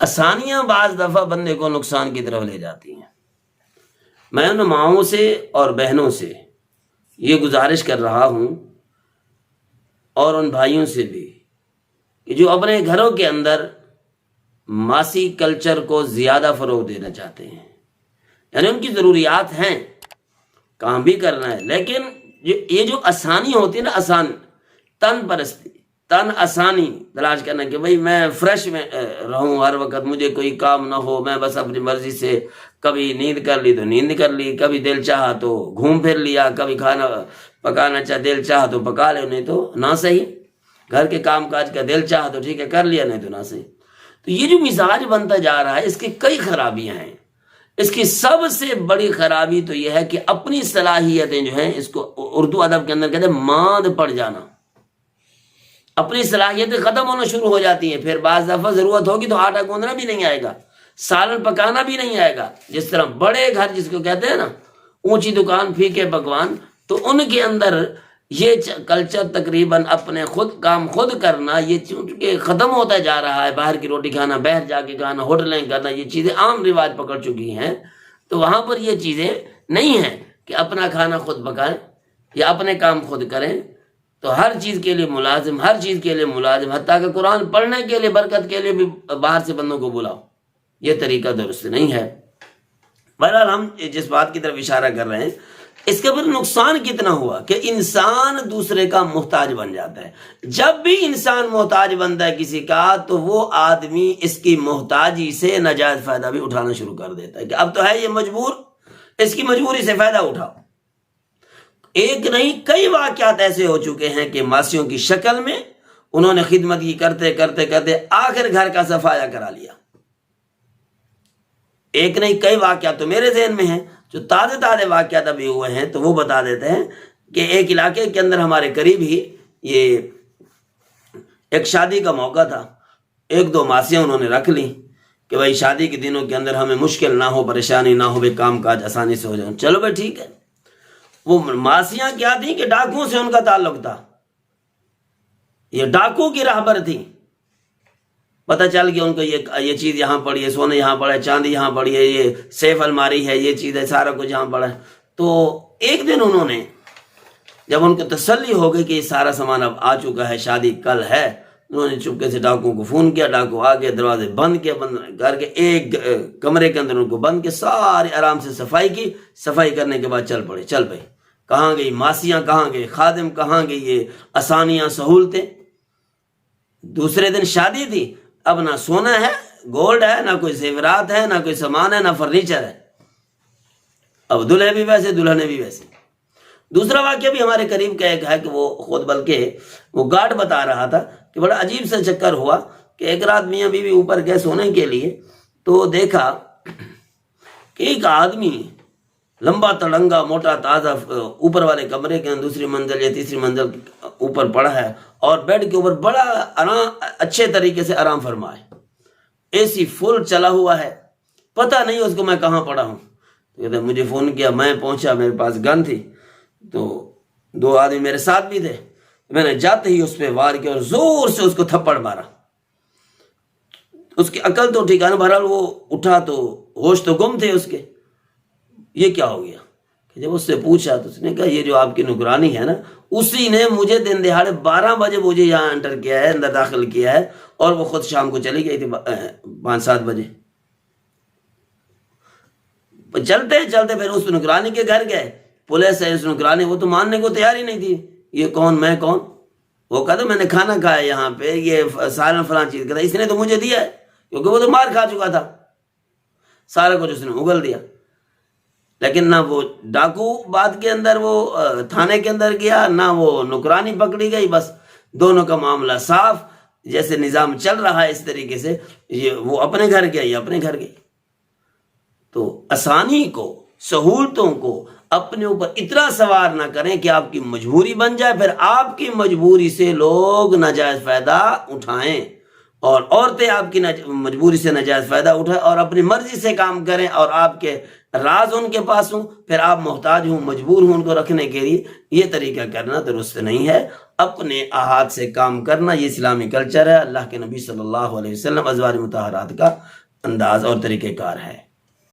آسانیاں بعض دفعہ بندے کو نقصان کی طرف لے جاتی ہیں۔ میں ان ماؤں سے اور بہنوں سے یہ گزارش کر رہا ہوں اور ان بھائیوں سے بھی کہ جو اپنے گھروں کے اندر ماسی کلچر کو زیادہ فروغ دینا چاہتے ہیں، یعنی ان کی ضروریات ہیں، کام بھی کرنا ہے، لیکن یہ جو آسانی ہوتی ہے نا، آسان تن پرستی، تن آسانی تلاش کرنا کہ بھئی میں فریش میں رہوں، ہر وقت مجھے کوئی کام نہ ہو، میں بس اپنی مرضی سے کبھی نیند کر لی تو نیند کر لی، کبھی دل چاہا تو گھوم پھر لیا، کبھی کھانا پکانا دل چاہا تو پکا لے، نہیں تو نہ صحیح، گھر کے کام کاج کا دل چاہا تو ٹھیک ہے کر لیا، نہیں تو نہ صحیح۔ تو یہ جو مزاج بنتا جا رہا ہے اس کی کئی خرابیاں ہیں۔ اس کی سب سے بڑی خرابی تو یہ ہے کہ اپنی صلاحیتیں جو ہیں، اس کو اردو ادب کے اندر کہتے ہیں ماند پڑ جانا، اپنی صلاحیتیں ختم ہونا شروع ہو جاتی ہیں۔ پھر بعض دفعہ ضرورت ہوگی تو آٹا گوندنا بھی نہیں آئے گا، سالن پکانا بھی نہیں آئے گا۔ جس طرح بڑے گھر جس کو کہتے ہیں نا، اونچی دکان پھیکے پکوان، تو ان کے اندر یہ کلچر تقریباً اپنے خود کام خود کرنا یہ چونکہ ختم ہوتا جا رہا ہے، باہر کی روٹی کھانا، باہر جا کے کھانا، ہوٹلیں کرنا، یہ چیزیں عام رواج پکڑ چکی ہیں۔ تو وہاں پر یہ چیزیں نہیں ہیں کہ اپنا کھانا خود پکائیں یا اپنے کام خود کریں۔ تو ہر چیز کے لیے ملازم، ہر چیز کے لیے ملازم، حتیٰ کہ قرآن پڑھنے کے لیے، برکت کے لیے بھی باہر سے بندوں کو بلاؤ، یہ طریقہ درست نہیں ہے۔ بہرحال ہم جس بات کی طرف اشارہ کر رہے ہیں، اس کے پھر نقصان کتنا ہوا کہ انسان دوسرے کا محتاج بن جاتا ہے۔ جب بھی انسان محتاج بنتا ہے کسی کا، تو وہ آدمی اس کی محتاجی سے ناجائز فائدہ بھی اٹھانا شروع کر دیتا ہے کہ اب تو ہے یہ مجبور، اس کی مجبوری سے فائدہ اٹھاؤ۔ ایک نہیں کئی واقعات ایسے ہو چکے ہیں کہ ماسیوں کی شکل میں انہوں نے خدمت کی، کرتے کرتے کرتے آخر گھر کا صفایا کرا لیا۔ ایک نہیں کئی واقعات تو میرے ذہن میں ہیں، جو تازے تازے واقعات ابھی ہوئے ہیں، تو وہ بتا دیتے ہیں کہ ایک علاقے کے اندر ہمارے قریب ہی یہ ایک شادی کا موقع تھا۔ ایک دو ماسیاں انہوں نے رکھ لی کہ بھائی شادی کے دنوں کے اندر ہمیں مشکل نہ ہو، پریشانی نہ ہو، بھائی کام کاج آسانی سے ہو جائے۔ چلو بھائی ٹھیک ہے۔ وہ ماسیاں کیا تھیں کہ ڈاکوؤں سے ان کا تعلق تھا، یہ ڈاکو کی راہبر تھی۔ پتہ چل گیا ان کو یہ چیز یہاں پڑی ہے، سونے یہاں پڑا ہے، چاندی یہاں پڑی ہے، یہ سیف الماری ہے، یہ چیز ہے، سارا کچھ یہاں پڑا ہے۔ تو ایک دن انہوں نے جب ان کو تسلی ہو گئی کہ یہ سارا سامان اب آ چکا ہے، شادی کل ہے، انہوں نے چپکے سے ڈاکوؤں کو فون کیا، ڈاکو آ گئے، دروازے بند کیا، بند کر کے ایک کمرے کے اندر ان کو بند کے سارے آرام سے صفائی کی۔ صفائی کرنے کے بعد چل پڑے۔ چل بھائی کہاں گئی ماسیاں، کہاں گئے خادم، کہاں گئی یہ آسانیاں سہولتیں؟ دوسرے دن شادی تھی، اب نہ سونا ہے، گولڈ ہے، نہ کوئی زیورات ہے، نہ کوئی سامان ہے، نہ فرنیچر ہے۔ اب دلہے بھی ویسے، دلہنے بھی ویسے۔ دوسرا واقعہ بھی ہمارے قریب کا ایک ہے کہ وہ خود بلکہ وہ گارڈ بتا رہا تھا کہ بڑا عجیب سا چکر ہوا کہ ایک رات میاں بیوی اوپر گئے سونے کے لیے، تو دیکھا کہ ایک آدمی لمبا تڑنگا موٹا تازہ اوپر والے کمرے کے دوسری منزل یا تیسری منزل اوپر پڑا ہے، اور بیڈ کے اوپر بڑا اچھے طریقے سے آرام فرمائے، اے سی فل چلا ہوا ہے، پتہ نہیں اس کو میں کہاں پڑا ہوں۔ تو کہتے مجھے فون کیا، میں پہنچا، میرے پاس گن تھی، تو دو آدمی میرے ساتھ بھی تھے، میں نے جاتے ہی اس پہ وار کیا اور زور سے اس کو تھپڑ مارا۔ اس کی عقل تو ٹھکانا، بہرحال وہ اٹھا تو ہوش تو گم تھے اس کے۔ یہ کیا ہو گیا؟ کہ جب اس سے پوچھا تو اس نے کہا یہ جو آپ کی نگرانی ہے نا، اسی نے مجھے دن دہاڑے 12 بجے مجھے یہاں انٹر کیا ہے، اندر داخل کیا ہے، اور وہ خود شام کو چلی گئی تھی 5-7 بجے۔ چلتے چلتے پھر اس نگرانی کے گھر گئے، پولیس ہے، اس نگرانی وہ تو ماننے کو تیار ہی نہیں تھی، یہ کون میں کون؟ وہ کہا میں نے کھانا کھایا یہاں پہ، یہ سارا فلاں چیز کہتا، اس نے تو مجھے دیا ہے، کیونکہ وہ تو مار کھا چکا تھا، سارا کچھ اس نے اگل دیا۔ لیکن نہ وہ ڈاکو بات کے اندر وہ تھانے کے اندر گیا، نہ وہ نکرانی پکڑی گئی، بس دونوں کا معاملہ صاف، جیسے نظام چل رہا ہے اس طریقے سے، یہ وہ اپنے گھر گیا، یہ اپنے گھر گئی۔ تو آسانی کو، سہولتوں کو اپنے اوپر اتنا سوار نہ کریں کہ آپ کی مجبوری بن جائے، پھر آپ کی مجبوری سے لوگ ناجائز فائدہ اٹھائیں اور عورتیں آپ کی مجبوری سے ناجائز فائدہ اٹھائیں اور اپنی مرضی سے کام کریں اور آپ کے راز ان کے پاس ہوں، پھر آپ محتاج ہوں، مجبور ہوں ان کو رکھنے کے لیے، یہ طریقہ کرنا درست نہیں ہے۔ اپنے ہاتھ سے کام کرنا یہ اسلامی کلچر ہے، اللہ کے نبی صلی اللہ علیہ وسلم ازواج مطہرات کا انداز اور طریقہ کار ہے۔